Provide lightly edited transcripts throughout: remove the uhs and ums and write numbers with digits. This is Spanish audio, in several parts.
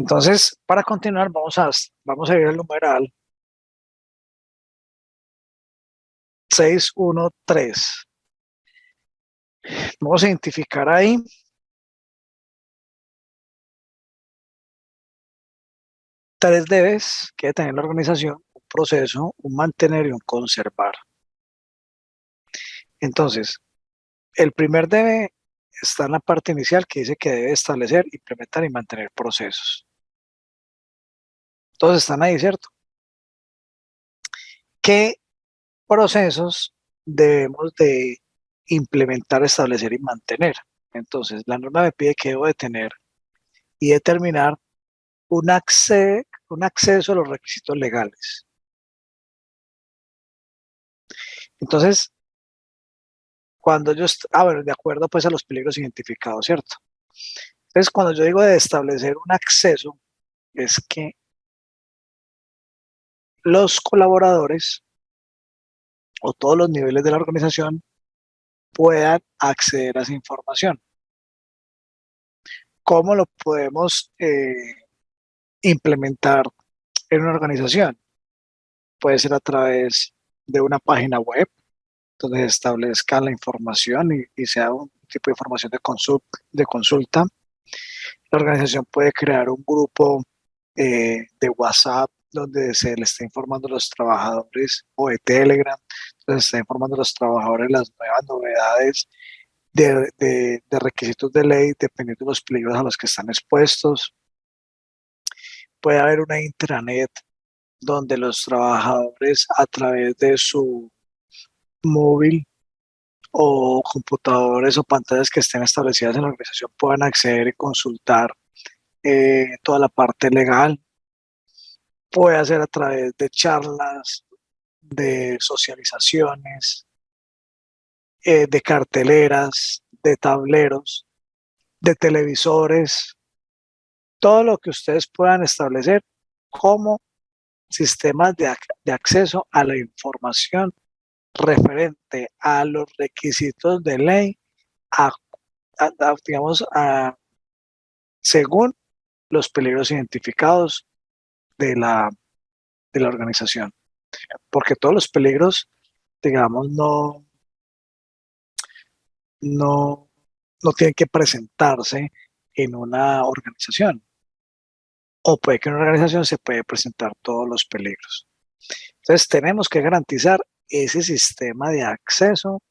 Entonces, para continuar, vamos a ir al numeral 613. Vamos a identificar ahí tres debes que debe tener la organización: un proceso, un mantener y un conservar. Entonces, el primer debe está en la parte inicial que dice que debe establecer, implementar y mantener procesos. Todos están ahí, ¿cierto? ¿Qué procesos debemos de implementar, establecer y mantener? Entonces, la norma me pide que debo de tener y determinar un acceso a los requisitos legales. Entonces, cuando yo, bueno, de acuerdo pues a los peligros identificados, ¿cierto? Entonces, cuando yo digo de establecer un acceso, es que los colaboradores o todos los niveles de la organización puedan acceder a esa información. ¿Cómo lo podemos implementar en una organización? Puede ser a través de una página web donde se establezca la información y sea un tipo de información de consulta. La organización puede crear un grupo de WhatsApp donde se le está informando a los trabajadores, o de Telegram, donde se está informando a los trabajadores las nuevas novedades de requisitos de ley, dependiendo de los peligros a los que están expuestos. Puede haber una intranet donde los trabajadores, a través de su móvil o computadores o pantallas que estén establecidas en la organización, puedan acceder y consultar toda la parte legal. Puede hacer a través de charlas, de socializaciones, de carteleras, de tableros, de televisores, todo lo que ustedes puedan establecer como sistemas de acceso a la información referente a los requisitos de ley, digamos, según los peligros identificados de la organización. Porque todos los peligros, digamos, no, no tienen que presentarse en una organización. O puede que en una organización se puede presentar todos los peligros. Entonces tenemos que garantizar ese sistema de acceso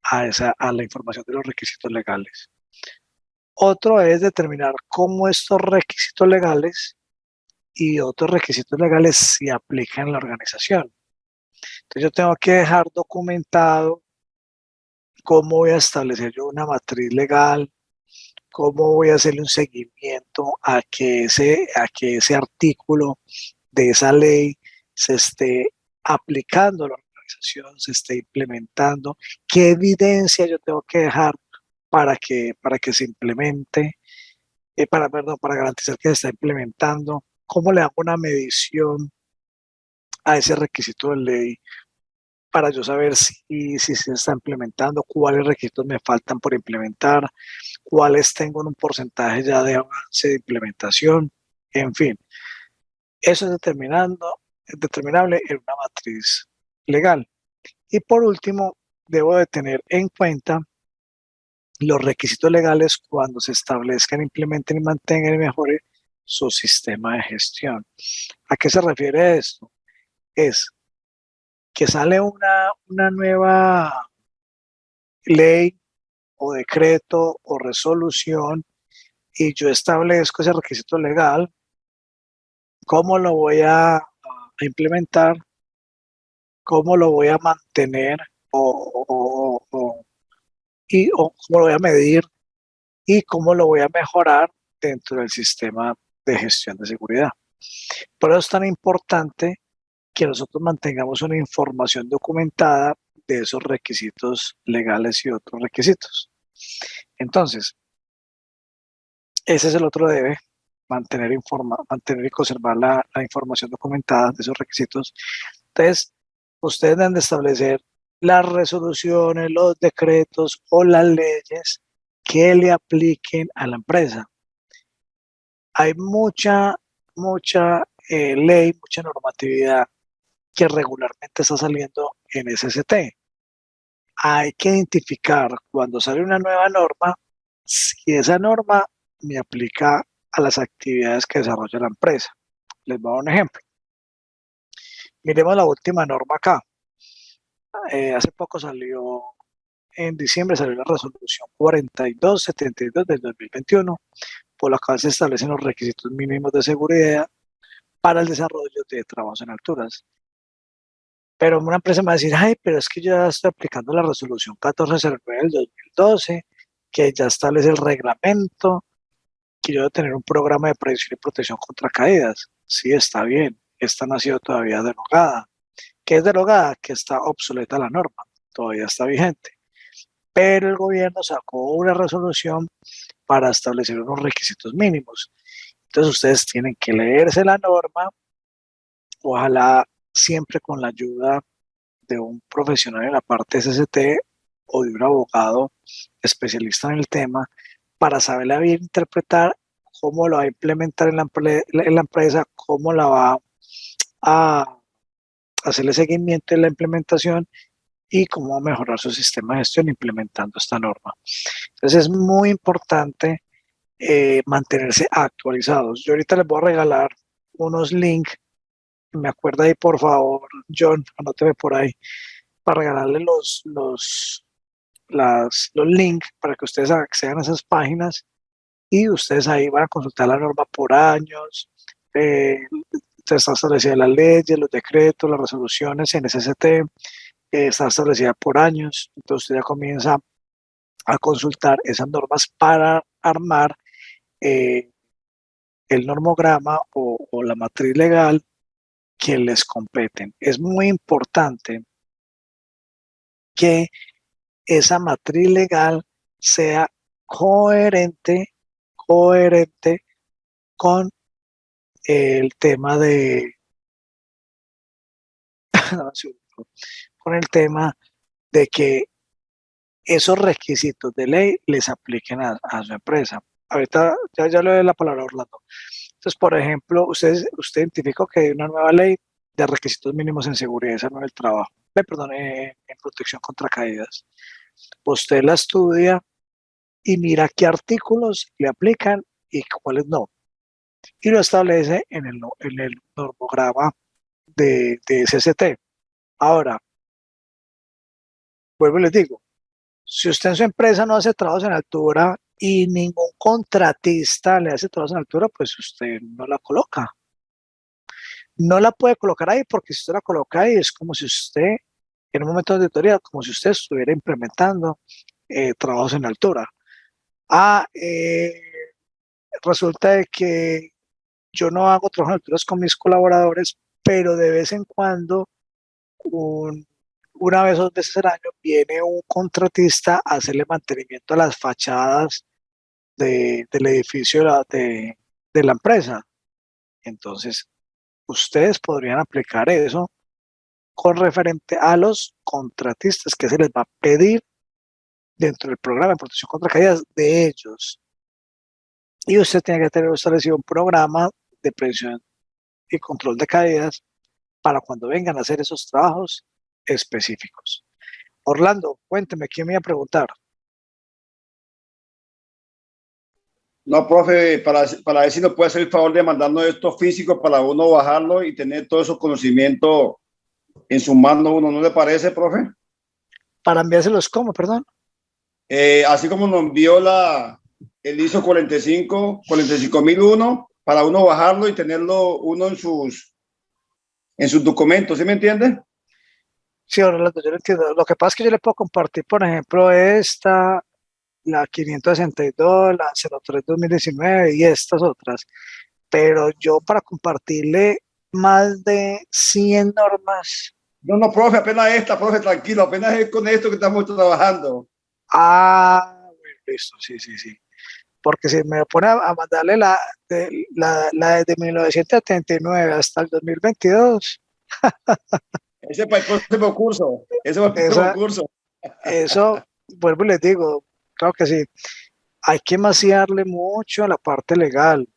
a la información de los requisitos legales. Otro es determinar cómo estos requisitos legales y otros requisitos legales se aplican en la organización. Entonces yo tengo que dejar documentado cómo voy a establecer yo una matriz legal, cómo voy a hacerle un seguimiento a que ese artículo de esa ley se esté aplicando a la organización, se esté implementando, qué evidencia yo tengo que dejar para que se implemente, para garantizar que se está implementando, cómo le hago una medición a ese requisito de ley para yo saber si se está implementando, cuáles requisitos me faltan por implementar, cuáles tengo en un porcentaje ya de avance de implementación, en fin. Eso es determinable en una matriz legal. Y por último, debo de tener en cuenta los requisitos legales cuando se establezcan, implementen y mantengan y mejoren su sistema de gestión. ¿A qué se refiere esto? Es que sale una nueva ley o decreto o resolución y yo establezco ese requisito legal, ¿cómo lo voy a implementar? ¿Cómo lo voy a mantener? O cómo lo voy a medir y cómo lo voy a mejorar dentro del sistema de gestión de seguridad. Por eso es tan importante que nosotros mantengamos una información documentada de esos requisitos legales y otros requisitos. Entonces, ese es el otro debe, mantener y conservar la información documentada de esos requisitos. Entonces, ustedes deben de establecer las resoluciones, los decretos o las leyes que le apliquen a la empresa. Hay mucha ley, mucha normatividad que regularmente está saliendo en SST. Hay que identificar cuando sale una nueva norma, si esa norma me aplica a las actividades que desarrolla la empresa. Les voy a dar un ejemplo. Miremos la última norma acá. Hace poco salió, en diciembre salió la resolución 4272 del 2021, por la cual se establecen los requisitos mínimos de seguridad para el desarrollo de trabajos en alturas. Pero una empresa me va a decir, ay, pero es que yo ya estoy aplicando la resolución 1409 del 2012, que ya establece el reglamento, que yo debo tener un programa de prevención y protección contra caídas. Sí, está bien, esta no ha sido todavía derogada. ¿Qué es derogada? Que está obsoleta la norma, todavía está vigente. Pero el gobierno sacó una resolución para establecer unos requisitos mínimos. Entonces ustedes tienen que leerse la norma, ojalá siempre con la ayuda de un profesional en la parte SST o de un abogado especialista en el tema para saberla bien interpretar, cómo lo va a implementar en la empresa, cómo la va a hacerle seguimiento en la implementación y cómo va a mejorar su sistema de gestión implementando esta norma. Entonces es muy importante mantenerse actualizados. Yo ahorita les voy a regalar unos links, me acuerda ahí por favor, John, anóteme por ahí, para regalarle los links para que ustedes accedan a esas páginas y ustedes ahí van a consultar la norma por años, está establecida las leyes, los decretos, las resoluciones en SST, está establecida por años, entonces usted ya comienza a consultar esas normas para armar eh, el normograma o la matriz legal que les competen. Es muy importante que esa matriz legal sea coherente con el tema con el tema de que esos requisitos de ley les apliquen a su empresa. Ahorita ya le doy la palabra a Orlando. Entonces, por ejemplo, usted identificó que hay una nueva ley de requisitos mínimos en seguridad y salud en el trabajo, perdón, en protección contra caídas. Usted la estudia y mira qué artículos le aplican y cuáles no. Y lo establece en el normograma de SST. Ahora, vuelvo y les digo, si usted en su empresa no hace trabajos en altura y ningún contratista le hace trabajos en altura, pues usted no la coloca. No la puede colocar ahí porque si usted la coloca ahí es como si usted, en un momento de auditoría, como si usted estuviera implementando trabajos en altura. Ah, resulta de que yo no hago trabajos en alturas con mis colaboradores, pero de vez en cuando, una vez o dos veces al año, viene un contratista a hacerle mantenimiento a las fachadas del edificio de la empresa. Entonces, ustedes podrían aplicar eso con referente a los contratistas que se les va a pedir dentro del programa de protección contra caídas de ellos. Y usted tiene que tener establecido un programa de prevención y control de caídas para cuando vengan a hacer esos trabajos específicos. Orlando, cuénteme, ¿quién me iba a preguntar? No, profe, para ver si nos puede hacer el favor de mandarnos esto físico para uno bajarlo y tener todo esos conocimientos en su mano uno, ¿no le parece, profe? Para enviárselos, ¿cómo? Perdón. Así como nos envió el ISO 45001 para uno bajarlo y tenerlo uno en sus documentos, ¿sí me entiende? Sí, Orlando, yo lo entiendo. Lo que pasa es que yo le puedo compartir, por ejemplo, la 562, la 03 2019 y estas otras. Pero yo para compartirle más de 100 normas. No, no, profe, apenas esta, profe, tranquilo, apenas es con esto que estamos trabajando. Bueno, listo, sí, sí, sí. Porque si me pone a mandarle la desde 1979 hasta el 2022, Ese para el próximo curso, ese para el próximo esa, curso. eso, vuelvo y les digo, claro que sí, hay que maciarle mucho a la parte legal.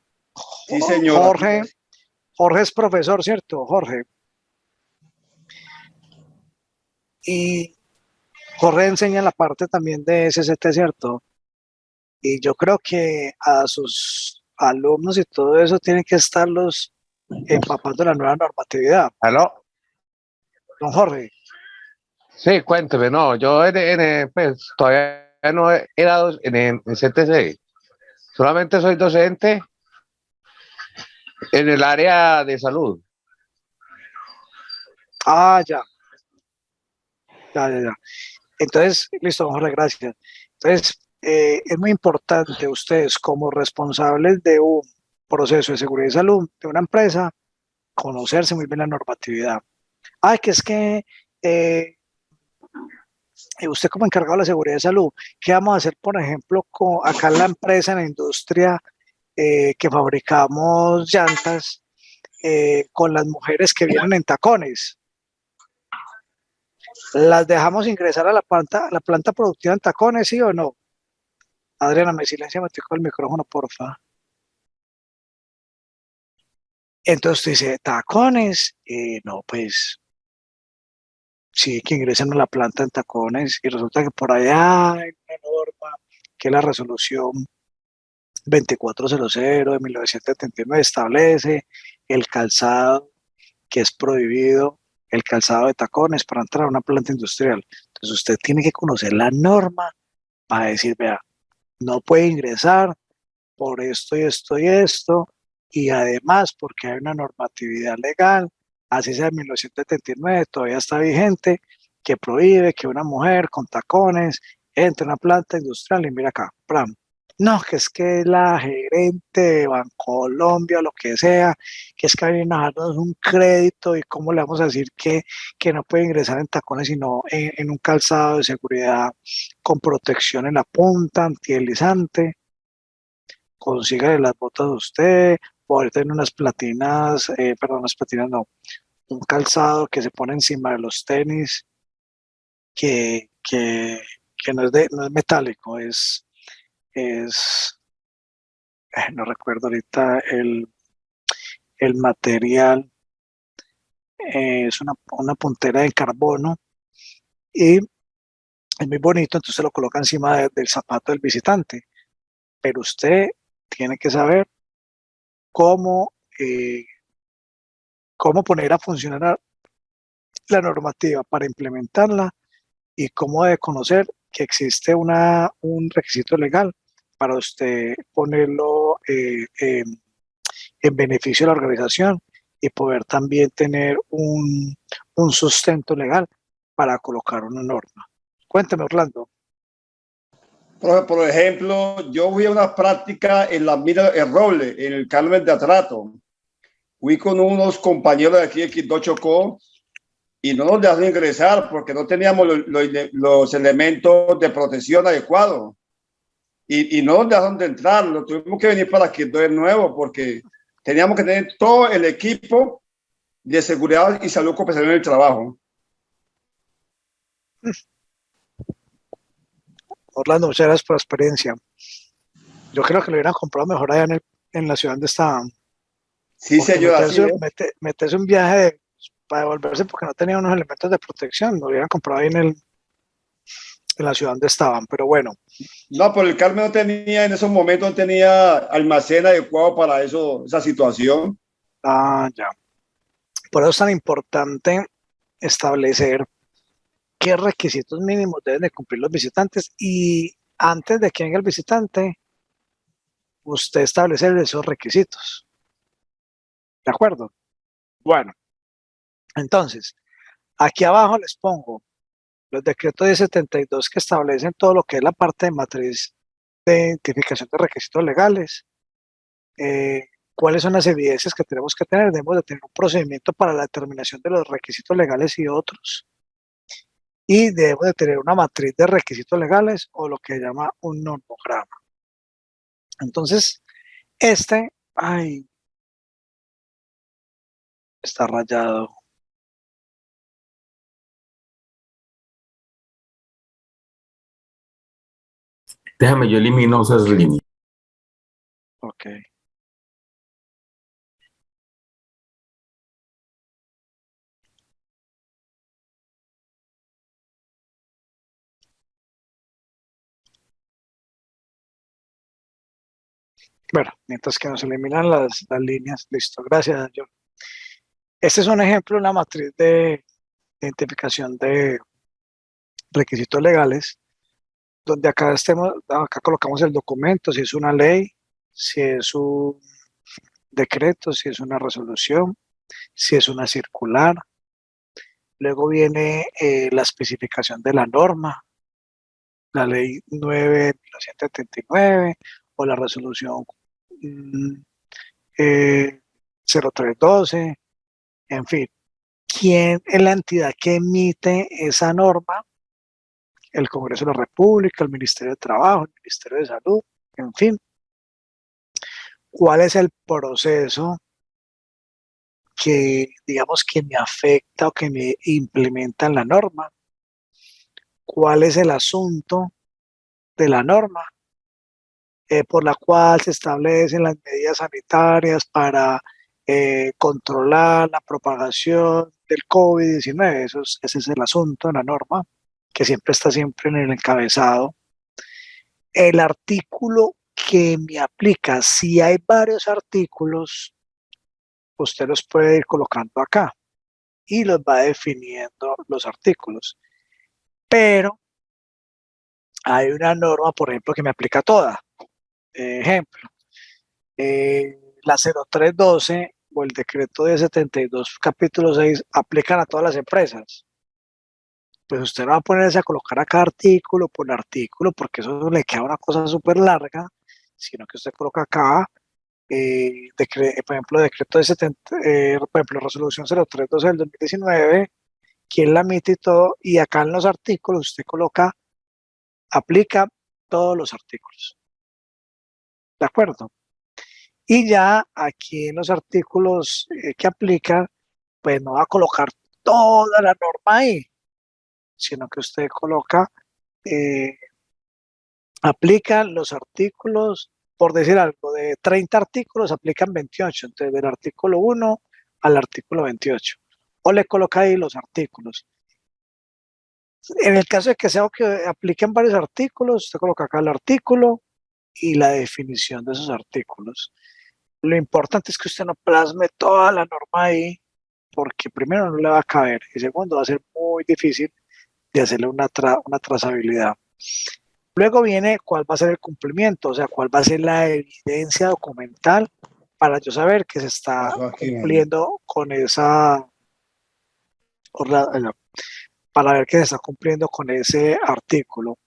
Sí, señor. Jorge es profesor, ¿cierto? Jorge. Y Jorge enseña la parte también de SST, ¿cierto? Y yo creo que a sus alumnos y todo eso tienen que estarlos empapando la nueva normatividad. ¿Aló? Don Jorge. Sí, cuénteme, no, yo pues todavía no he dado en CTC, solamente soy docente en el área de salud. Ah, ya. Entonces, listo, don Jorge, gracias. Entonces, es muy importante ustedes como responsables de un proceso de seguridad y salud de una empresa, conocerse muy bien la normatividad. Ah, que es que usted como encargado de la seguridad y salud, ¿qué vamos a hacer, por ejemplo, acá en la empresa, en la industria que fabricamos llantas, con las mujeres que vienen en tacones? ¿Las dejamos ingresar a la planta productiva en tacones, sí o no? Adriana, me silencia, me con el micrófono, porfa. Entonces dice, tacones, no, pues sí, que ingresen a la planta en tacones y resulta que por allá hay una norma que es la resolución 2400 de 1979 establece el calzado que es prohibido, el calzado de tacones para entrar a una planta industrial. Entonces usted tiene que conocer la norma para decir, vea, no puede ingresar por esto y esto y esto, y además porque hay una normatividad legal, así sea en 1979, todavía está vigente, que prohíbe que una mujer con tacones entre a una planta industrial y mira acá, ¡pram! No, que es que la gerente de Bancolombia o lo que sea, que es que vienen a darnos un crédito y cómo le vamos a decir que no puede ingresar en tacones, sino en un calzado de seguridad con protección en la punta, antideslizante. Consígale las botas a usted, o ahorita en unas platinas, perdón, unas platinas no, un calzado que se pone encima de los tenis, que, que, que no es metálico, es no recuerdo ahorita el material, es una puntera de carbono y es muy bonito, entonces se lo coloca encima del zapato del visitante, pero usted tiene que saber cómo, cómo poner a funcionar la normativa para implementarla y cómo debe conocer que existe un requisito legal para usted ponerlo en beneficio de la organización y poder también tener un sustento legal para colocar una norma. Cuénteme, Orlando. Por ejemplo, yo fui a una práctica en la mina El Roble, en el Carmen de Atrato. Fui con unos compañeros de aquí de Quito Chocó y no nos dejaron ingresar porque no teníamos los elementos de protección adecuados. Y no nos dejaron de entrar, lo tuvimos que venir para Quito de nuevo porque teníamos que tener todo el equipo de seguridad y salud ocupacional en el trabajo. Orlando, muchas gracias por la experiencia. Yo creo que lo hubieran comprado mejor allá en la ciudad donde estaban. Sí, Porque señor, así es. meterse un viaje para devolverse porque no tenía unos elementos de protección, lo hubieran comprado ahí en la ciudad donde estaban. Pero bueno, No, pero el Carmen no tenía, en esos momentos no tenía almacén adecuado para eso, esa situación. ya. Por eso es tan importante establecer qué requisitos mínimos deben de cumplir los visitantes y antes de que venga el visitante, usted establecer esos requisitos. ¿De acuerdo? Bueno, entonces, aquí abajo les pongo los decretos de 72 que establecen todo lo que es la parte de matriz de identificación de requisitos legales. ¿Cuáles son las evidencias que tenemos que tener? Debemos de tener un procedimiento para la determinación de los requisitos legales y otros. Y debemos de tener una matriz de requisitos legales o lo que se llama un normograma. Entonces, ay, está rayado. Déjame, yo elimino esas líneas. Ok. Bueno, mientras que nos eliminan las líneas, listo, gracias, John. Este es un ejemplo, una matriz de identificación de requisitos legales, donde acá colocamos el documento, si es una ley, si es un decreto, si es una resolución, si es una circular. Luego viene la especificación de la norma, la ley 9.1979 o la resolución mm, 0312, en fin. ¿Quién es la entidad que emite esa norma? El Congreso de la República, el Ministerio de Trabajo, el Ministerio de Salud, en fin. ¿Cuál es el proceso que, digamos, que me afecta o que me implementa en la norma? ¿Cuál es el asunto de la norma por la cual se establecen las medidas sanitarias para controlar la propagación del COVID-19? Ese es el asunto de la norma, que siempre está siempre en el encabezado. El artículo que me aplica, si hay varios artículos, usted los puede ir colocando acá y los va definiendo los artículos. Pero hay una norma, por ejemplo, que me aplica toda. Ejemplo, la 0312 o el decreto de 72, capítulo 6, aplican a todas las empresas. Pues usted no va a ponerse a colocar acá artículo por artículo, porque eso le queda una cosa súper larga, sino que usted coloca acá, por ejemplo, decreto de 70, por ejemplo, resolución 0312 del 2019, quién la emite y todo, y acá en los artículos usted coloca, aplica todos los artículos. ¿De acuerdo? Y ya aquí en los artículos que aplican, pues no va a colocar toda la norma ahí, sino que usted coloca, eh, aplica los artículos, por decir algo, de 30 artículos aplican 28, entonces del artículo 1 al artículo 28. O le coloca ahí los artículos. En el caso de que sea que apliquen varios artículos, usted coloca acá el artículo y la definición de esos artículos. Lo importante es que usted no plasme toda la norma ahí, porque primero no le va a caber y segundo va a ser muy difícil de hacerle una trazabilidad. Luego viene cuál va a ser el cumplimiento, o sea, cuál va a ser la evidencia documental para yo saber que se está cumpliendo con esa, para ver que se está cumpliendo con ese artículo.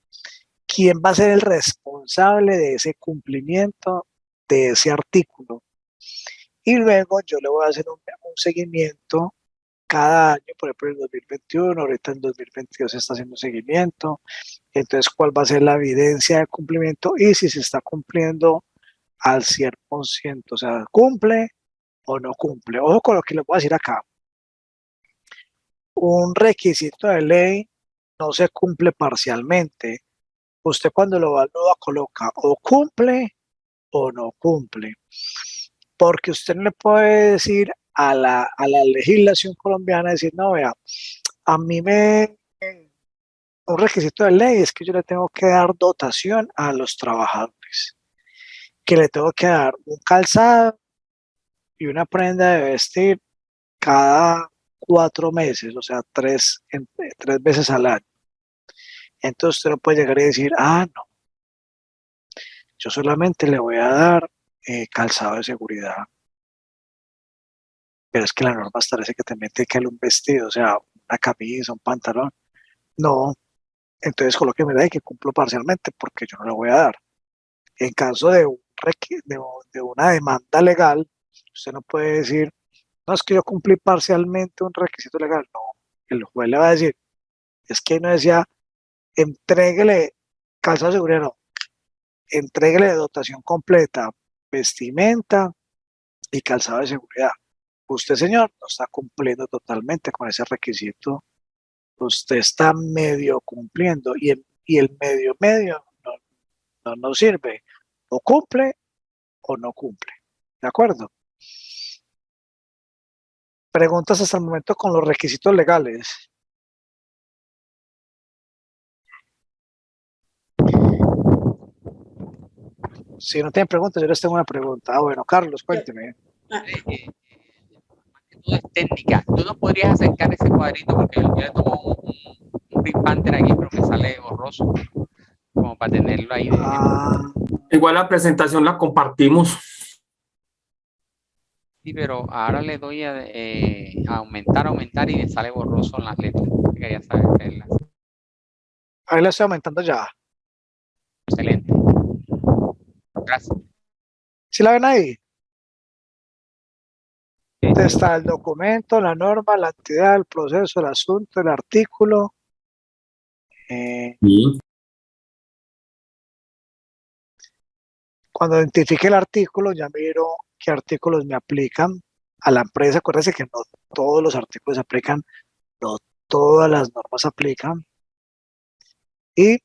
¿Quién va a ser el responsable de ese cumplimiento de ese artículo? Y luego yo le voy a hacer un seguimiento cada año, por ejemplo, en 2021, ahorita en 2022 se está haciendo un seguimiento. Entonces, ¿cuál va a ser la evidencia de cumplimiento? Y si se está cumpliendo al 100%, o sea, ¿cumple o no cumple? Ojo con lo que les voy a decir acá. Un requisito de ley no se cumple parcialmente. Usted cuando lo evalúa coloca o cumple o no cumple. Porque usted no le puede decir a la legislación colombiana, decir, no, vea, a mí un requisito de ley es que yo le tengo que dar dotación a los trabajadores, que le tengo que dar un calzado y una prenda de vestir cada 4 meses, o sea, tres veces al año. Entonces usted no puede llegar y decir, no, yo solamente le voy a dar calzado de seguridad. Pero es que la norma establece que también tiene que darle un vestido, o sea, una camisa, un pantalón. No, entonces colóqueme de ahí que cumplo parcialmente porque yo no le voy a dar. En caso de una demanda legal, usted no puede decir, no, es que yo cumplí parcialmente un requisito legal. No, el juez le va a decir, es que no decía, entréguele calzado de seguridad, no, entréguele dotación completa, vestimenta y calzado de seguridad. Usted, señor, no está cumpliendo totalmente con ese requisito. Usted está medio cumpliendo y el medio no sirve. O cumple o no cumple. ¿De acuerdo? Preguntas hasta el momento con los requisitos legales. Si no tienen preguntas, yo les tengo una pregunta. Ah, bueno, Carlos, cuénteme. Más que todo es técnica. Tú no podrías acercar ese cuadrito porque yo le tomo un Big Panther aquí, pero me sale borroso, como para tenerlo ahí. Igual la presentación la compartimos. Sí, pero ahora le doy a aumentar y me sale borroso en las letras. Quería saber verlas. Ahí lo estoy aumentando ya. Excelente. Gracias. ¿Sí la ven ahí? Sí, Entonces sí. está el documento, la norma, la entidad, el proceso, el asunto, el artículo. Sí. Cuando identifique el artículo, ya miro qué artículos me aplican a la empresa. Acuérdense que no todos los artículos se aplican, no todas las normas se aplican. Y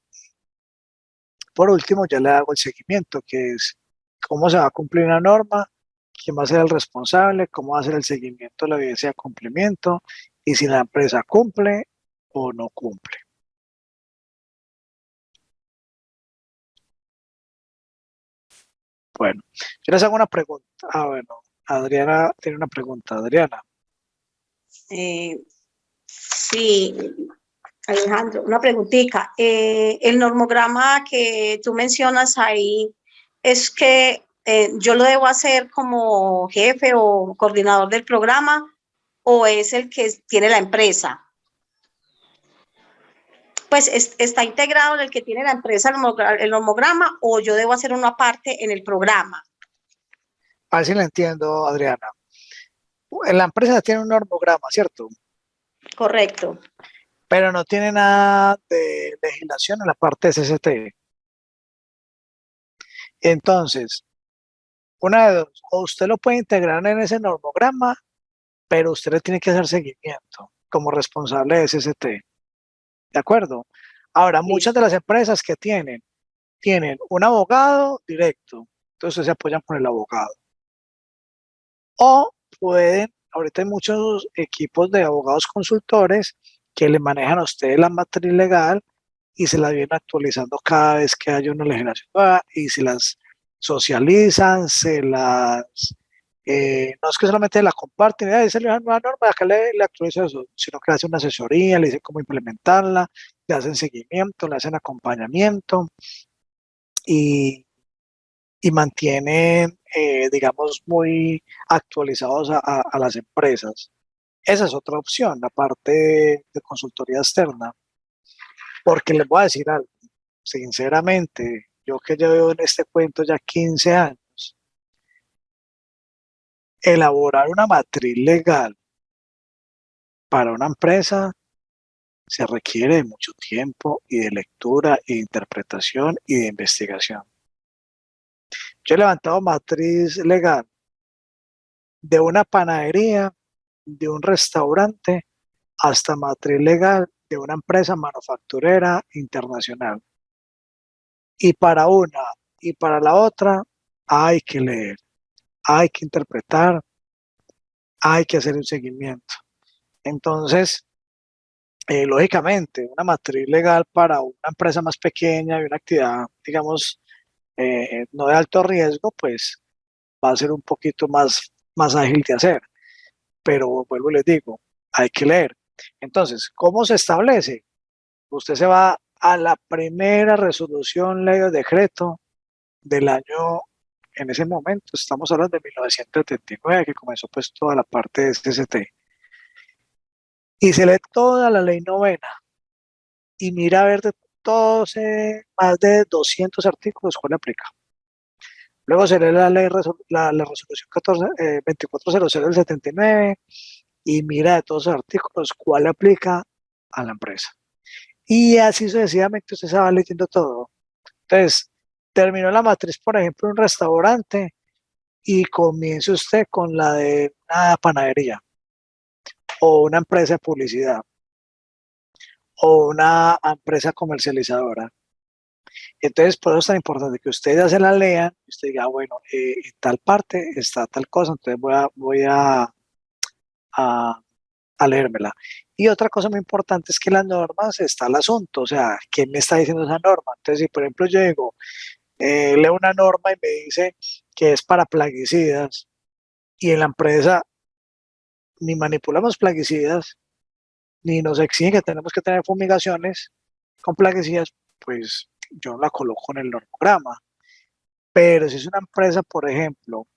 por último, ya le hago el seguimiento, que es cómo se va a cumplir una norma, quién va a ser el responsable, cómo va a ser el seguimiento de la evidencia de cumplimiento y si la empresa cumple o no cumple. Bueno, yo les hago una pregunta. Ah, bueno, Adriana tiene una pregunta. Adriana. Sí, Alejandro, una preguntita. El normograma que tú mencionas ahí es que yo lo debo hacer como jefe o coordinador del programa o es el que tiene la empresa. Pues está integrado en el que tiene la empresa el normograma o yo debo hacer una parte en el programa. A ver si la entiendo, Adriana. En la empresa tiene un normograma, ¿cierto? Correcto. Pero no tiene nada de legislación en la parte de CCT. Entonces, una de dos, o usted lo puede integrar en ese normograma, pero usted le tiene que hacer seguimiento como responsable de CCT. ¿De acuerdo? Ahora, muchas de las empresas que tienen un abogado directo, entonces se apoyan con el abogado. O pueden, ahorita hay muchos equipos de abogados consultores que le manejan a ustedes la matriz legal y se la vienen actualizando cada vez que haya una legislación nueva y se las socializan, no es que solamente la comparten, dice una nueva norma, acá le actualizo eso, sino que le hacen una asesoría, le dicen cómo implementarla, le hacen seguimiento, le hacen acompañamiento y, y mantienen, digamos, muy actualizados a las empresas. Esa es otra opción, la parte de consultoría externa, porque les voy a decir algo, sinceramente, yo que llevo en este cuento ya 15 años, elaborar una matriz legal para una empresa se requiere de mucho tiempo y de lectura y de interpretación y de investigación. Yo he levantado matriz legal de una panadería, de un restaurante, hasta matriz legal de una empresa manufacturera internacional. Y para una y para la otra hay que leer, hay que interpretar, hay que hacer un seguimiento. Entonces, lógicamente, una matriz legal para una empresa más pequeña y una actividad, digamos, no de alto riesgo, pues va a ser un poquito más ágil de hacer. Pero vuelvo y les digo, hay que leer. Entonces, ¿cómo se establece? Usted se va a la primera resolución ley o decreto del año, en ese momento, estamos hablando de 1979, que comenzó pues toda la parte de CCT. Y se lee toda la ley novena y mira a ver de todos, más de 200 artículos, cuál aplica. Luego se lee la resolución 2400 del 79 y mira de todos los artículos cuál aplica a la empresa. Y así sucesivamente usted se va leyendo todo. Entonces, terminó la matriz, por ejemplo, un restaurante y comience usted con la de una panadería o una empresa de publicidad o una empresa comercializadora. Entonces, por eso es tan importante que ustedes ya se la lean y usted diga, bueno, en tal parte está tal cosa, entonces a, a leérmela. Y otra cosa muy importante es que las normas está el asunto, o sea, ¿quién me está diciendo esa norma? Entonces, si por ejemplo yo digo, leo una norma y me dice que es para plaguicidas y en la empresa ni manipulamos plaguicidas, ni nos exigen que tenemos que tener fumigaciones con plaguicidas, pues yo la coloco en el normograma. Pero si es una empresa, por ejemplo,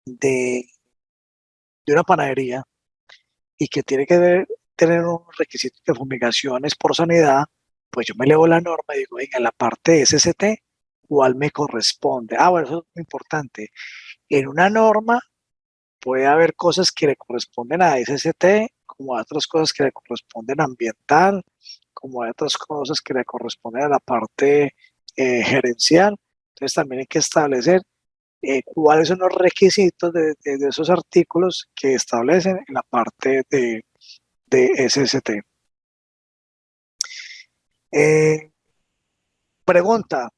de, de una panadería y que tiene que tener unos requisitos de fumigaciones por sanidad, pues yo me leo la norma y digo, venga, en la parte de SST, ¿cuál me corresponde? Ah, bueno, eso es muy importante. En una norma puede haber cosas que le corresponden a SST, como otras cosas que le corresponden a ambiental, como hay otras cosas que le corresponden a la parte gerencial. Entonces también hay que establecer cuáles son los requisitos de esos artículos que establecen en la parte de SST. Pregunta,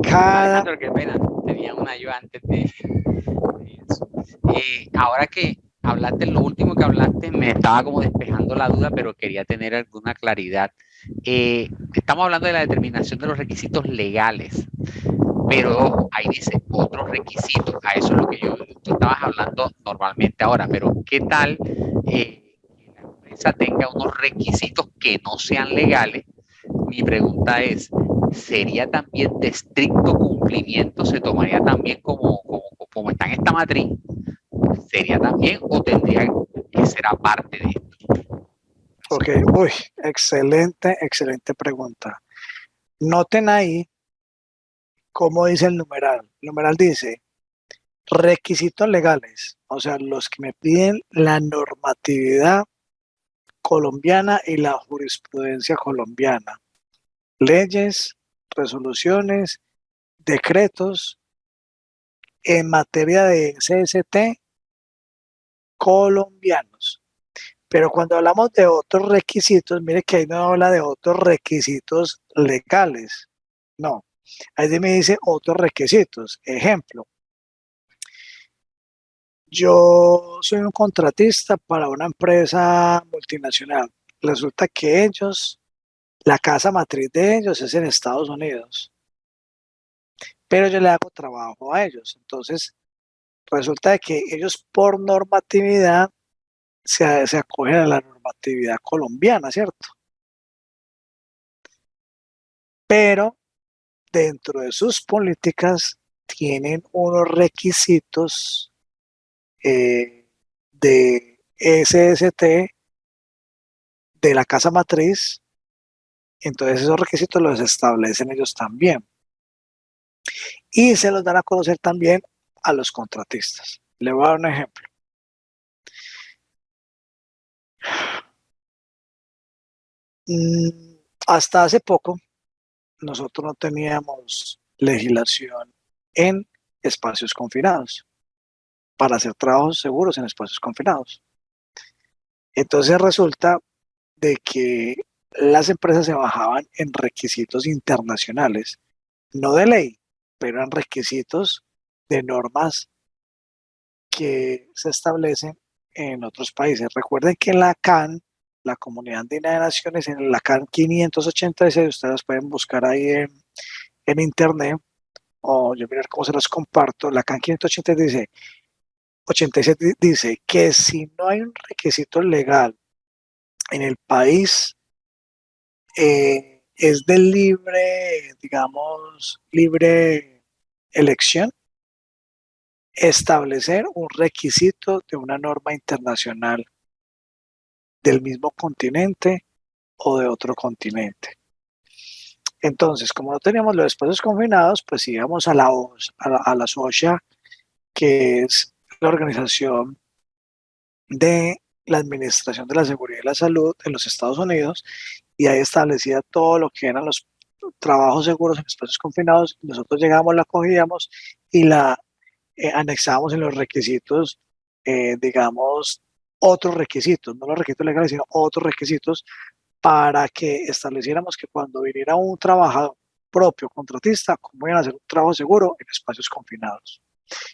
cada... Alejandro, qué pena, tenía una yo antes de eso. Ahora que hablaste, lo último que hablaste me estaba como despejando la duda, pero quería tener alguna claridad. Estamos hablando de la determinación de los requisitos legales, pero ojo, ahí dice otros requisitos, a eso es lo que tú estabas hablando normalmente ahora, pero ¿qué tal que la empresa tenga unos requisitos que no sean legales? Mi pregunta es, ¿sería también de estricto cumplimiento? ¿Se tomaría también como está en esta matriz? ¿Sería también o tendría que ser aparte de esto? Ok, uy, excelente pregunta. Noten ahí cómo dice el numeral. El numeral dice requisitos legales, o sea, los que me piden la normatividad colombiana y la jurisprudencia colombiana. Leyes, resoluciones, decretos en materia de CST colombianos. Pero cuando hablamos de otros requisitos, mire que ahí no habla de otros requisitos legales. No, ahí me dice otros requisitos. Ejemplo, yo soy un contratista para una empresa multinacional. Resulta que ellos, la casa matriz de ellos es en Estados Unidos, pero yo le hago trabajo a ellos. Entonces, resulta de que ellos por normatividad se acogen a la normatividad colombiana, ¿cierto? Pero dentro de sus políticas tienen unos requisitos de SST de la casa matriz, entonces esos requisitos los establecen ellos también y se los dan a conocer también a los contratistas. Le voy a dar un ejemplo. Hasta hace poco nosotros no teníamos legislación en espacios confinados para hacer trabajos seguros en espacios confinados. Entonces resulta de que las empresas se bajaban en requisitos internacionales, no de ley, pero en requisitos de normas que se establecen en otros países. Recuerden que la CAN, la Comunidad Andina de Naciones, en la CAN 586, ustedes pueden buscar ahí en internet, o yo mirar cómo se los comparto. La CAN 586 dice que si no hay un requisito legal en el país, es de libre, digamos, libre elección establecer un requisito de una norma internacional del mismo continente o de otro continente. Entonces, como no teníamos los espacios confinados, pues íbamos a la OSHA, que es la Organización de la Administración de la Seguridad y la Salud en los Estados Unidos, y ahí establecía todo lo que eran los trabajos seguros en espacios confinados. Nosotros llegamos, la cogíamos y la anexábamos en los requisitos, digamos, otros requisitos, no los requisitos legales, sino otros requisitos para que estableciéramos que cuando viniera un trabajador propio contratista, cómo iban a hacer un trabajo seguro en espacios confinados.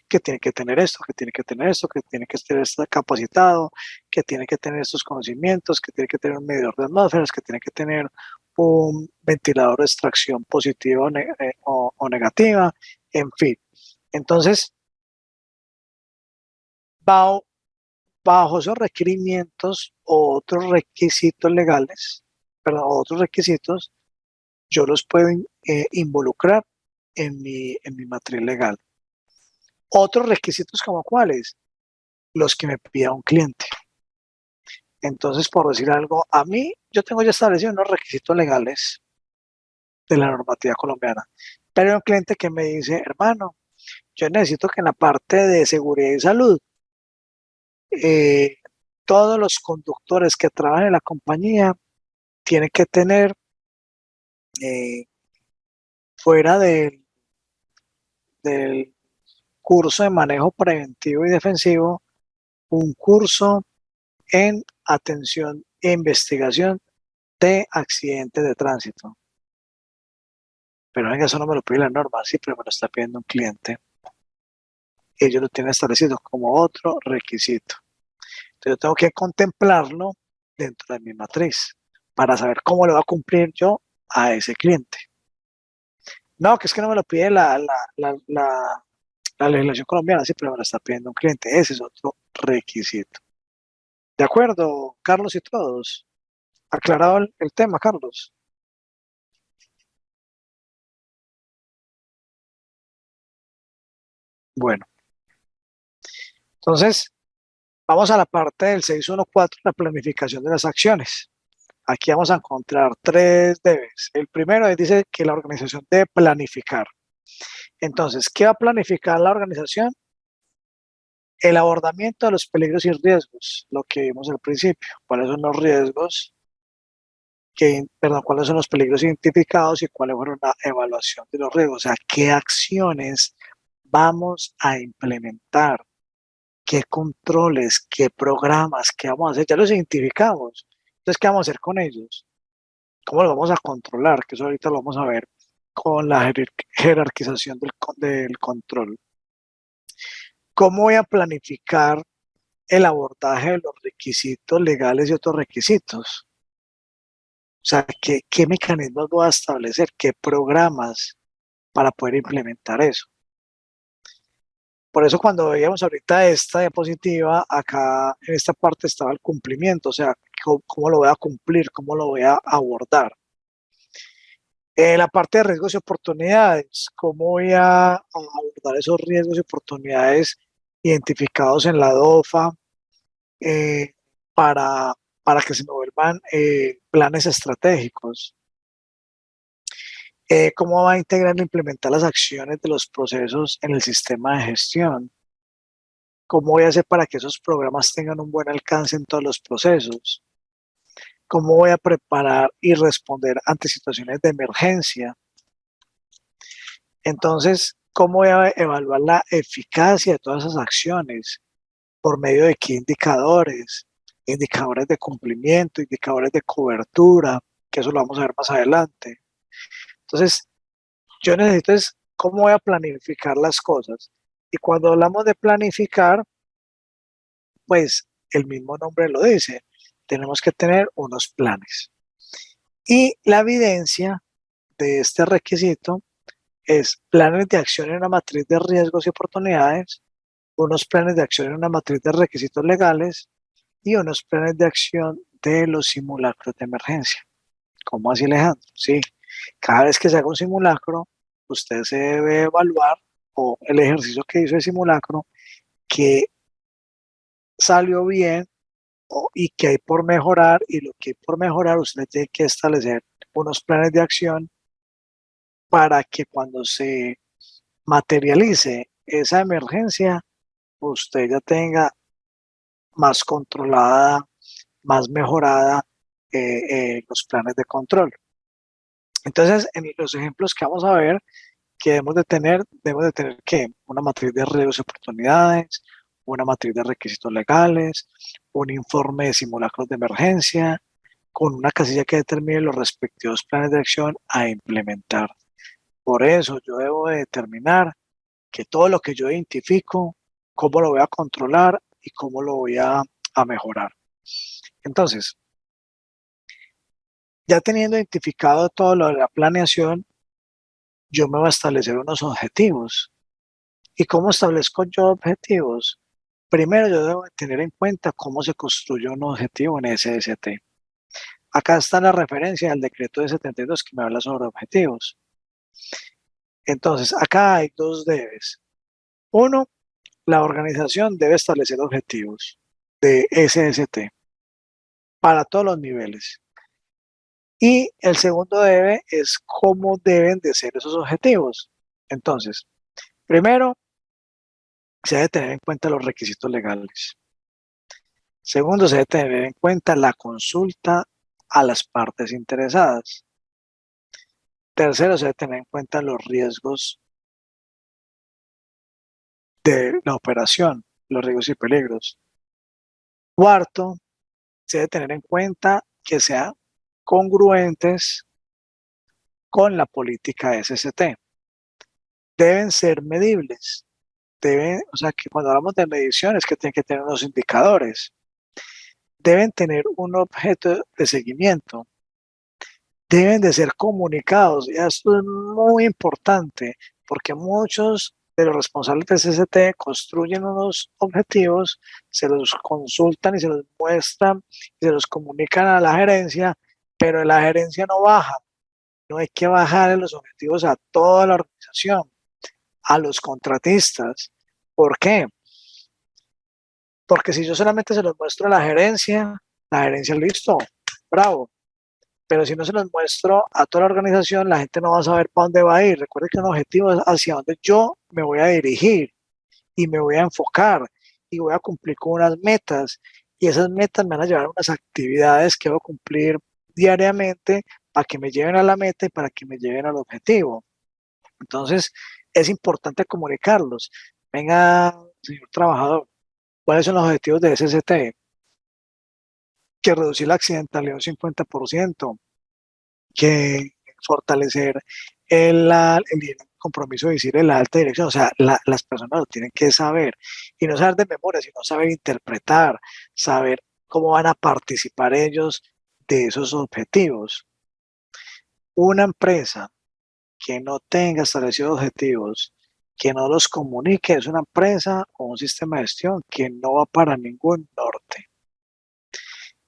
Que tiene que tener esto, que tiene que tener esto, que tiene que estar capacitado, que tiene que tener estos conocimientos, que tiene que tener un medidor de atmósferas, que tiene que tener un ventilador de extracción positiva o negativa, en fin. Entonces, bajo esos requerimientos o otros requisitos legales, perdón, otros requisitos, yo los puedo involucrar en mi matriz legal. Otros requisitos como cuáles, los que me pida un cliente. Entonces, por decir algo, a mí, yo tengo ya establecidos unos requisitos legales de la normativa colombiana, pero hay un cliente que me dice, hermano, yo necesito que en la parte de seguridad y salud, todos los conductores que trabajan en la compañía tienen que tener fuera del curso de manejo preventivo y defensivo, un curso en atención e investigación de accidentes de tránsito. Pero venga, eso no me lo pide la norma, sí, pero me lo está pidiendo un cliente. Ellos lo tienen establecido como otro requisito. Entonces yo tengo que contemplarlo dentro de mi matriz para saber cómo le va a cumplir yo a ese cliente. No, que es que no me lo pide la legislación colombiana, sí, pero me lo está pidiendo un cliente. Ese es otro requisito. ¿De acuerdo, Carlos y todos? ¿Aclarado el tema, Carlos? Bueno, entonces vamos a la parte del 614, la planificación de las acciones. Aquí vamos a encontrar tres debes. El primero dice que la organización debe planificar. Entonces, ¿qué va a planificar la organización? El abordamiento de los peligros y riesgos, lo que vimos al principio. ¿Cuáles son los riesgos? ¿Cuáles son los peligros identificados y cuáles fueron la evaluación de los riesgos? O sea, ¿qué acciones vamos a implementar? ¿Qué controles? ¿Qué programas? ¿Qué vamos a hacer? Ya los identificamos. Entonces, ¿qué vamos a hacer con ellos? ¿Cómo los vamos a controlar? Que eso ahorita lo vamos a ver con la jerarquización del control. ¿Cómo voy a planificar el abordaje de los requisitos legales y otros requisitos? O sea, ¿qué mecanismos voy a establecer? ¿Qué programas para poder implementar eso? Por eso cuando veíamos ahorita esta diapositiva, acá en esta parte estaba el cumplimiento, o sea, cómo lo voy a cumplir, cómo lo voy a abordar. La parte de riesgos y oportunidades, cómo voy a abordar esos riesgos y oportunidades identificados en la DOFA para, que se me vuelvan planes estratégicos. ¿Cómo va a integrar e implementar las acciones de los procesos en el sistema de gestión? ¿Cómo voy a hacer para que esos programas tengan un buen alcance en todos los procesos? ¿Cómo voy a preparar y responder ante situaciones de emergencia? Entonces, ¿cómo voy a evaluar la eficacia de todas esas acciones? ¿Por medio de qué indicadores? Indicadores de cumplimiento, indicadores de cobertura, que eso lo vamos a ver más adelante. Entonces, yo necesito es cómo voy a planificar las cosas. Y cuando hablamos de planificar, pues el mismo nombre lo dice, tenemos que tener unos planes. Y la evidencia de este requisito es planes de acción en una matriz de riesgos y oportunidades, unos planes de acción en una matriz de requisitos legales y unos planes de acción de los simulacros de emergencia. ¿Cómo así, Alejandro? Sí, cada vez que se haga un simulacro, usted se debe evaluar, o el ejercicio que hizo el simulacro, que salió bien y que hay por mejorar, y lo que hay por mejorar usted tiene que establecer unos planes de acción para que cuando se materialice esa emergencia, usted ya tenga más controlada, más mejorada los planes de control. Entonces, en los ejemplos que vamos a ver, que debemos de tener ¿qué? Una matriz de riesgos y oportunidades, una matriz de requisitos legales, un informe de simulacros de emergencia, con una casilla que determine los respectivos planes de acción a implementar. Por eso yo debo de determinar que todo lo que yo identifico, cómo lo voy a controlar y cómo lo voy a mejorar. Entonces, Ya teniendo identificado todo lo de la planeación, yo me voy a establecer unos objetivos. ¿Y cómo establezco yo objetivos? Primero, yo debo tener en cuenta cómo se construye un objetivo en SST. Acá está la referencia al decreto de 72 que me habla sobre objetivos. Entonces, acá hay dos debes. Uno, la organización debe establecer objetivos de SST para todos los niveles. Y el segundo debe es cómo deben de ser esos objetivos. Entonces, primero, se debe tener en cuenta los requisitos legales. Segundo, se debe tener en cuenta la consulta a las partes interesadas. Tercero, se debe tener en cuenta los riesgos de la operación, los riesgos y peligros. Cuarto, se debe tener en cuenta que sean congruentes con la política SST. Deben ser medibles. O sea, que cuando hablamos de mediciones, que tienen que tener unos indicadores. Deben tener un objeto de seguimiento. Deben de ser comunicados. Y esto es muy importante porque muchos de los responsables de SST construyen unos objetivos, se los consultan y se los muestran y se los comunican a la gerencia, pero la gerencia no baja. No hay que bajar los objetivos a toda la organización, a los contratistas. ¿Por qué? Porque si yo solamente se los muestro a la gerencia listo, bravo. Pero si no se los muestro a toda la organización, la gente no va a saber para dónde va a ir. Recuerde que un objetivo es hacia dónde yo me voy a dirigir y me voy a enfocar y voy a cumplir con unas metas. Y esas metas me van a llevar a unas actividades que debo cumplir diariamente para que me lleven a la meta y para que me lleven al objetivo. Entonces, es importante comunicarlos. Venga, señor trabajador, ¿cuáles son los objetivos de SST? Que reducir la accidentalidad un 50%, que fortalecer el compromiso de decir en la alta dirección. O sea, las personas lo tienen que saber y no saber de memoria, sino saber interpretar, saber cómo van a participar ellos de esos objetivos. Una empresa que no tenga establecidos objetivos, que no los comunique, es una empresa o un sistema de gestión que no va para ningún norte.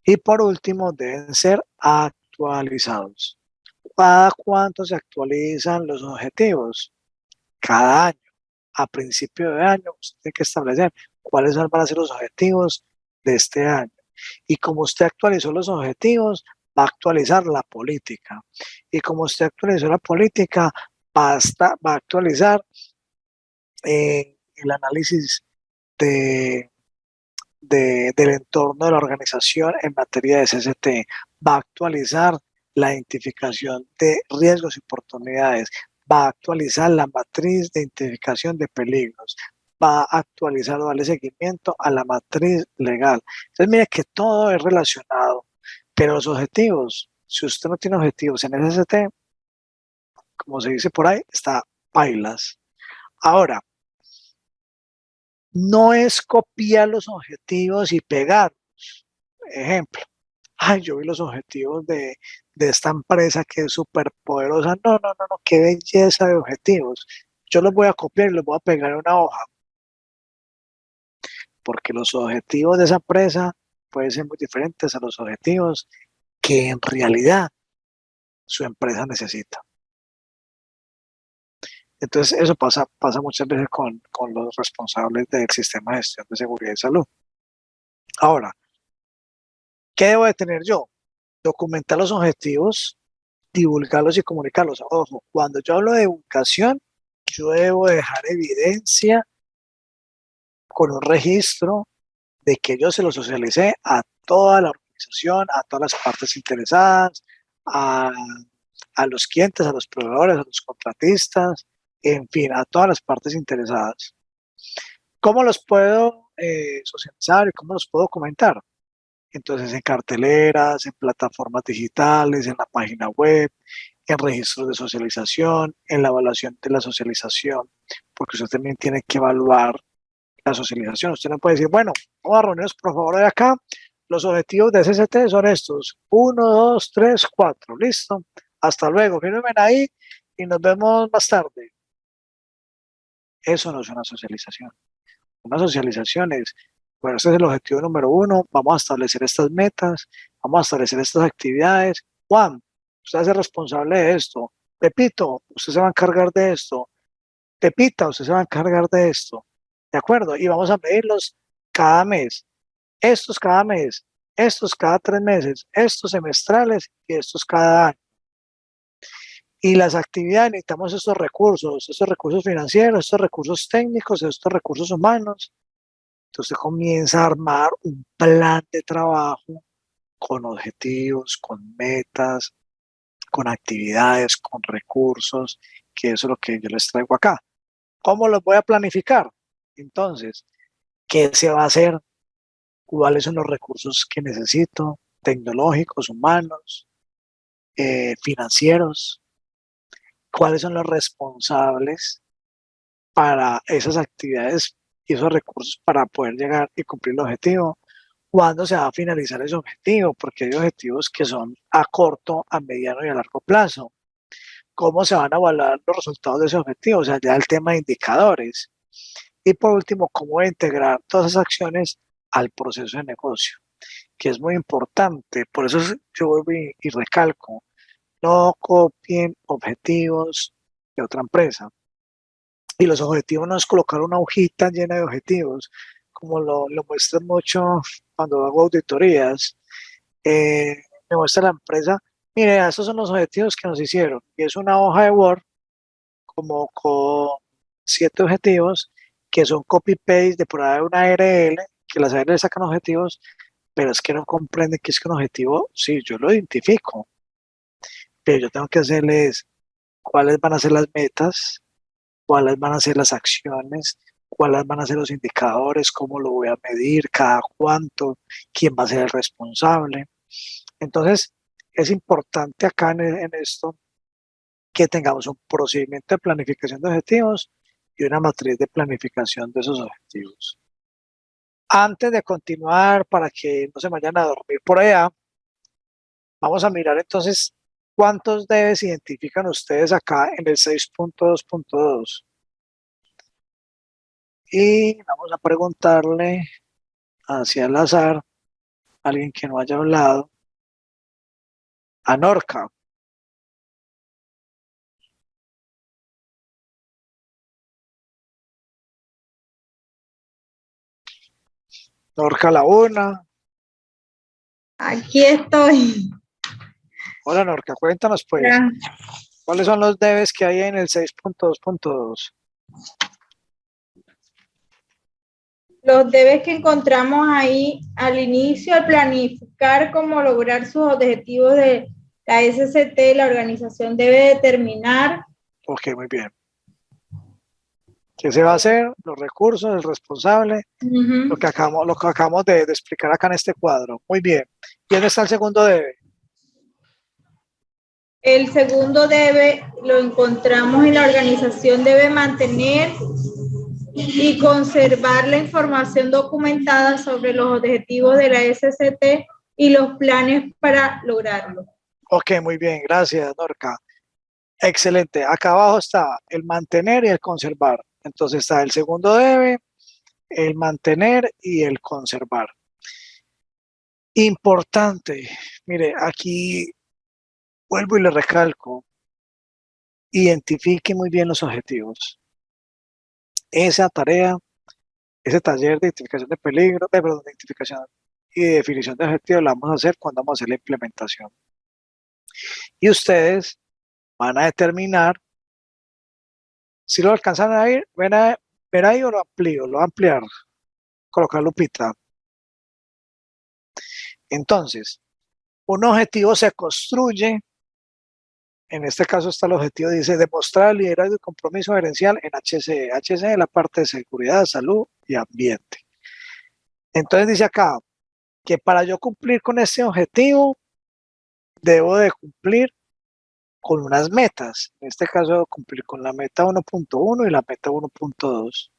Y por último, deben ser actualizados. ¿Cada cuánto se actualizan los objetivos? Cada año. A principio de año, usted tiene que establecer cuáles van a ser los objetivos de este año. Y como usted actualizó los objetivos, va a actualizar la política. Y como usted actualizó la política, va a actualizar el análisis del entorno de la organización en materia de SST. Va a actualizar la identificación de riesgos y oportunidades. Va a actualizar la matriz de identificación de peligros. Va a actualizar o darle seguimiento a la matriz legal. Entonces, mire que todo es relacionado, pero los objetivos, si usted no tiene objetivos en SST, como se dice por ahí, está pailas. Ahora, no es copiar los objetivos y pegarlos. Ejemplo, yo vi los objetivos de esta empresa que es súper poderosa. No, qué belleza de objetivos. Yo los voy a copiar y los voy a pegar en una hoja. Porque los objetivos de esa empresa pueden ser muy diferentes a los objetivos que en realidad su empresa necesita. Entonces, eso pasa muchas veces con los responsables del sistema de gestión de seguridad y salud. Ahora, ¿qué debo de tener yo? Documentar los objetivos, divulgarlos y comunicarlos. Ojo, cuando yo hablo de divulgación, yo debo dejar evidencia con un registro de que yo se lo socialicé a toda la organización, a todas las partes interesadas, a los clientes, a los proveedores, a los contratistas, en fin, a todas las partes interesadas. ¿Cómo los puedo socializar y cómo los puedo comentar? Entonces, en carteleras, en plataformas digitales, en la página web, en registros de socialización, en la evaluación de la socialización, porque usted también tiene que evaluar la socialización. Usted no puede decir, bueno, vamos a reunirnos por favor de acá, los objetivos de SST son estos, 1, 2, 3, 4, listo, hasta luego, firmen ahí y nos vemos más tarde. Eso no es una socialización. Una socialización es, bueno, este es el objetivo número 1, vamos a establecer estas metas, vamos a establecer estas actividades. Juan, usted es el responsable de esto. Pepito, usted se va a encargar de esto. Pepita, usted se va a encargar de esto. ¿De acuerdo? Y vamos a medirlos cada mes. Estos cada mes, estos cada 3 meses, estos semestrales y estos cada año. Y las actividades necesitamos estos recursos financieros, estos recursos técnicos, estos recursos humanos. Entonces comienza a armar un plan de trabajo con objetivos, con metas, con actividades, con recursos, que eso es lo que yo les traigo acá. ¿Cómo los voy a planificar? Entonces, ¿qué se va a hacer? ¿Cuáles son los recursos que necesito? Tecnológicos, humanos, financieros. ¿Cuáles son los responsables para esas actividades y esos recursos para poder llegar y cumplir el objetivo? ¿Cuándo se va a finalizar ese objetivo? Porque hay objetivos que son a corto, a mediano y a largo plazo. ¿Cómo se van a evaluar los resultados de ese objetivo? O sea, ya el tema de indicadores. Y por último, cómo integrar todas esas acciones al proceso de negocio, que es muy importante. Por eso yo vuelvo y recalco, no copien objetivos de otra empresa. Y los objetivos no es colocar una hojita llena de objetivos, como lo muestran mucho cuando hago auditorías. Me muestra la empresa, mire, estos son los objetivos que nos hicieron. Y es una hoja de Word como con 7 objetivos que son copy-paste de por ahí una ARL, que las ARL sacan objetivos, pero es que no comprende que es que un objetivo, sí, yo lo identifico, pero yo tengo que hacerles cuáles van a ser las metas, cuáles van a ser las acciones, cuáles van a ser los indicadores, cómo lo voy a medir, cada cuánto, quién va a ser el responsable. Entonces, es importante acá en esto que tengamos un procedimiento de planificación de objetivos y una matriz de planificación de esos objetivos. Antes de continuar, para que no se vayan a dormir por allá, vamos a mirar entonces cuántos debes identifican ustedes acá en el 6.2.2. Y vamos a preguntarle hacia el azar a alguien que no haya hablado, a Norca. Norca la una. Aquí estoy. Hola Norca, cuéntanos pues, Ya. ¿cuáles son los debes que hay en el 6.2.2? Los debes que encontramos ahí al inicio, al planificar cómo lograr sus objetivos de la SCT, la organización debe determinar. Ok, muy bien. ¿Qué se va a hacer? Los recursos, el responsable, lo que acabamos de explicar acá en este cuadro. Muy bien. ¿Y dónde está el segundo debe? El segundo debe, lo encontramos en la organización, debe mantener y conservar la información documentada sobre los objetivos de la SCT y los planes para lograrlo. Ok, muy bien, gracias, Norca. Excelente. Acá abajo está el mantener y el conservar. Entonces está el segundo debe, el mantener y el conservar. Importante. Mire, aquí vuelvo y le recalco. Identifique muy bien los objetivos. Esa tarea, ese taller de identificación de peligro, perdón, de identificación y de definición de objetivos la vamos a hacer cuando vamos a hacer la implementación. Y ustedes van a determinar si lo alcanzan a ver ahí o lo amplío, lo voy a ampliar, colocar lupita. Entonces, un objetivo se construye, en este caso está el objetivo, dice, demostrar el liderazgo y compromiso gerencial en HCE. HCE es la parte de seguridad, salud y ambiente. Entonces dice acá que para yo cumplir con este objetivo, debo de cumplir con unas metas. En este caso, cumplir con la meta 1.1 y la meta 1.2.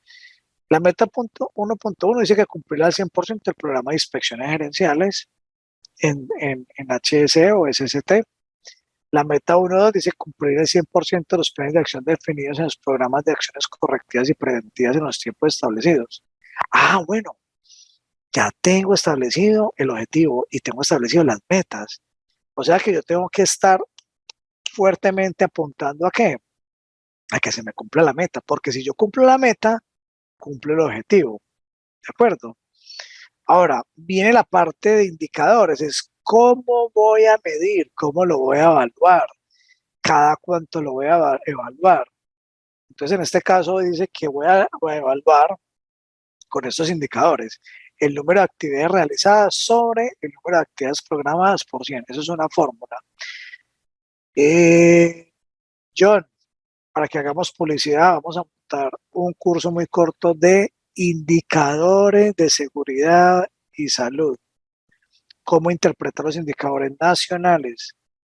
La meta 1.1 dice que cumplirá al 100% el programa de inspecciones gerenciales en HSE o SST. La meta 1.2 dice cumplir el 100% de los planes de acción definidos en los programas de acciones correctivas y preventivas en los tiempos establecidos. Ah, bueno, ya tengo establecido el objetivo y tengo establecido las metas. O sea que yo tengo que estar fuertemente apuntando a qué, a que se me cumpla la meta, porque si yo cumplo la meta, cumplo el objetivo. ¿De acuerdo? Ahora, viene la parte de indicadores, es cómo voy a medir, cómo lo voy a evaluar, cada cuánto lo voy a evaluar. Entonces, en este caso dice que voy a evaluar con estos indicadores el número de actividades realizadas sobre el número de actividades programadas por 100. Eso es una fórmula. John, para que hagamos publicidad, vamos a montar un curso muy corto de indicadores de seguridad y salud. Cómo interpretar los indicadores nacionales,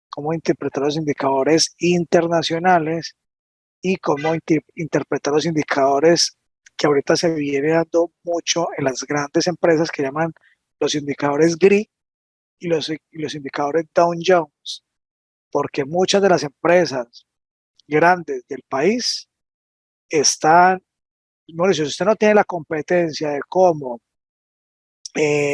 cómo interpretar los indicadores internacionales y cómo interpretar los indicadores que ahorita se viene dando mucho en las grandes empresas que llaman los indicadores GRI y los indicadores Dow Jones, porque muchas de las empresas grandes del país están, bueno, si usted no tiene la competencia de cómo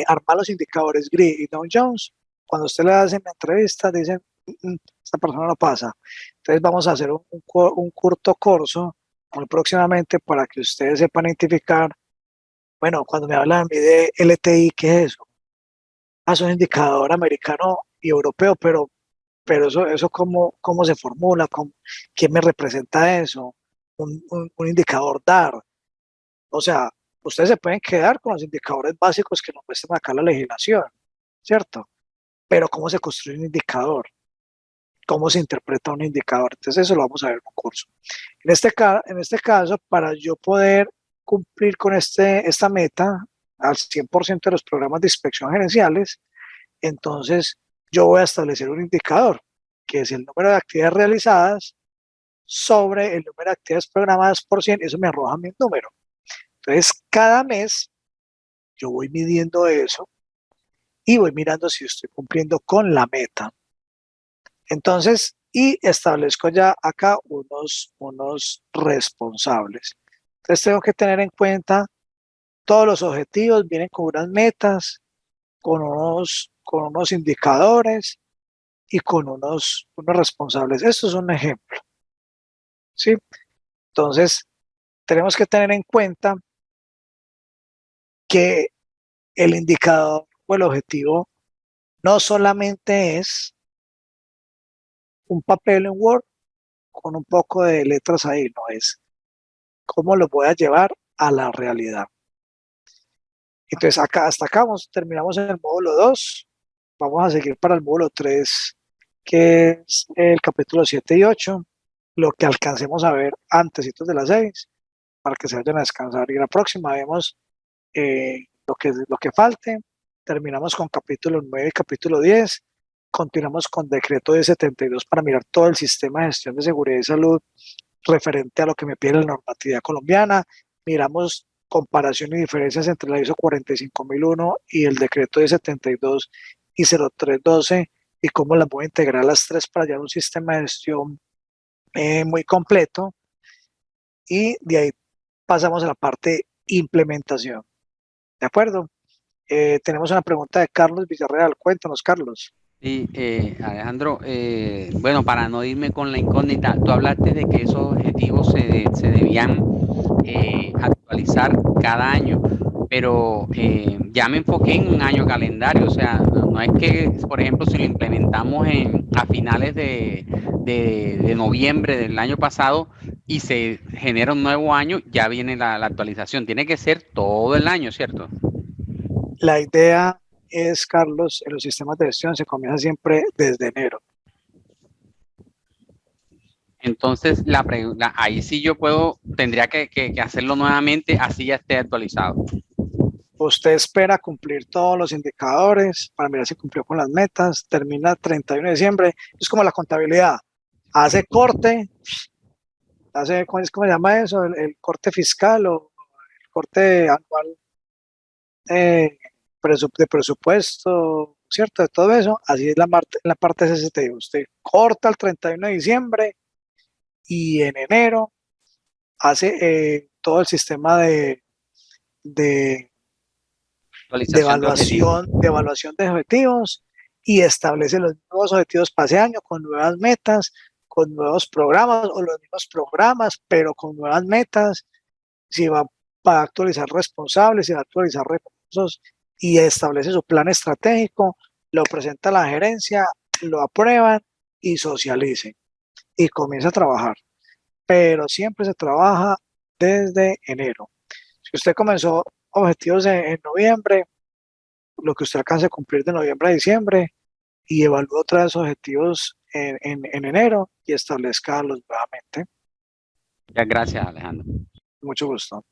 armar los indicadores GRI y Dow Jones, cuando usted le hace una entrevista dicen, esta persona no pasa. Entonces vamos a hacer un corto curso muy próximamente para que ustedes sepan identificar, bueno, cuando me hablan de LTI, ¿qué es eso? Es un indicador americano y europeo, pero eso cómo se formula, ¿quién me representa eso? Un indicador DAR. O sea, ustedes se pueden quedar con los indicadores básicos que nos muestran acá la legislación, ¿cierto? Pero ¿cómo se construye un indicador? ¿Cómo se interpreta un indicador? Entonces eso lo vamos a ver en un curso. En este caso, para yo poder cumplir con esta meta al 100% de los programas de inspección gerenciales, entonces yo voy a establecer un indicador, que es el número de actividades realizadas sobre el número de actividades programadas por 100, eso me arroja mi número. Entonces, cada mes yo voy midiendo eso y voy mirando si estoy cumpliendo con la meta. Entonces, y establezco ya acá unos responsables. Entonces, tengo que tener en cuenta todos los objetivos, vienen con unas metas, con unos indicadores y con unos responsables. Esto es un ejemplo. ¿Sí? Entonces, tenemos que tener en cuenta que el indicador o el objetivo no solamente es un papel en Word con un poco de letras ahí, no es cómo lo voy a llevar a la realidad. Entonces, hasta acá terminamos en el módulo 2. Vamos a seguir para el módulo 3, que es el capítulo 7 y 8, lo que alcancemos a ver antes de las 6, para que se vayan a descansar. Y la próxima vemos lo que falte. Terminamos con capítulo 9 y capítulo 10. Continuamos con decreto de 72 para mirar todo el sistema de gestión de seguridad y salud referente a lo que me pide la normatividad colombiana. Miramos comparación y diferencias entre la ISO 45001 y el decreto de 72 y 0312 y cómo las voy a integrar las tres para llevar un sistema de gestión muy completo. Y de ahí pasamos a la parte implementación. ¿De acuerdo? Tenemos una pregunta de Carlos Villarreal. Cuéntanos, Carlos. Sí, Alejandro, bueno, para no irme con la incógnita, tú hablaste de que esos objetivos se debían actualizar cada año, pero ya me enfoqué en un año calendario, o sea, no es que, por ejemplo, si lo implementamos a finales de noviembre del año pasado y se genera un nuevo año, ya viene la actualización, tiene que ser todo el año, ¿cierto? La idea es, Carlos, en los sistemas de gestión se comienza siempre desde enero. Entonces, ahí sí yo tendría que hacerlo nuevamente, así ya esté actualizado. Usted espera cumplir todos los indicadores para mirar si cumplió con las metas, termina el 31 de diciembre, es como la contabilidad, hace corte, ¿cómo se llama eso? El corte fiscal o recorte anual de presupuesto, ¿cierto? De todo eso, así es la parte SST. Usted corta el 31 de diciembre y en enero hace todo el sistema de evaluación de objetivos y establece los nuevos objetivos para ese año con nuevas metas, con nuevos programas o los mismos programas, pero con nuevas metas. Si va a actualizar responsables, si va a actualizar recursos y establece su plan estratégico, lo presenta a la gerencia, lo aprueban y socialicen y comienza a trabajar. Pero siempre se trabaja desde enero. Si usted comenzó objetivos en noviembre, lo que usted alcance a cumplir de noviembre a diciembre y evalúe otra vez objetivos en enero y establezca los nuevamente. Muchas gracias, Alejandro. Mucho gusto.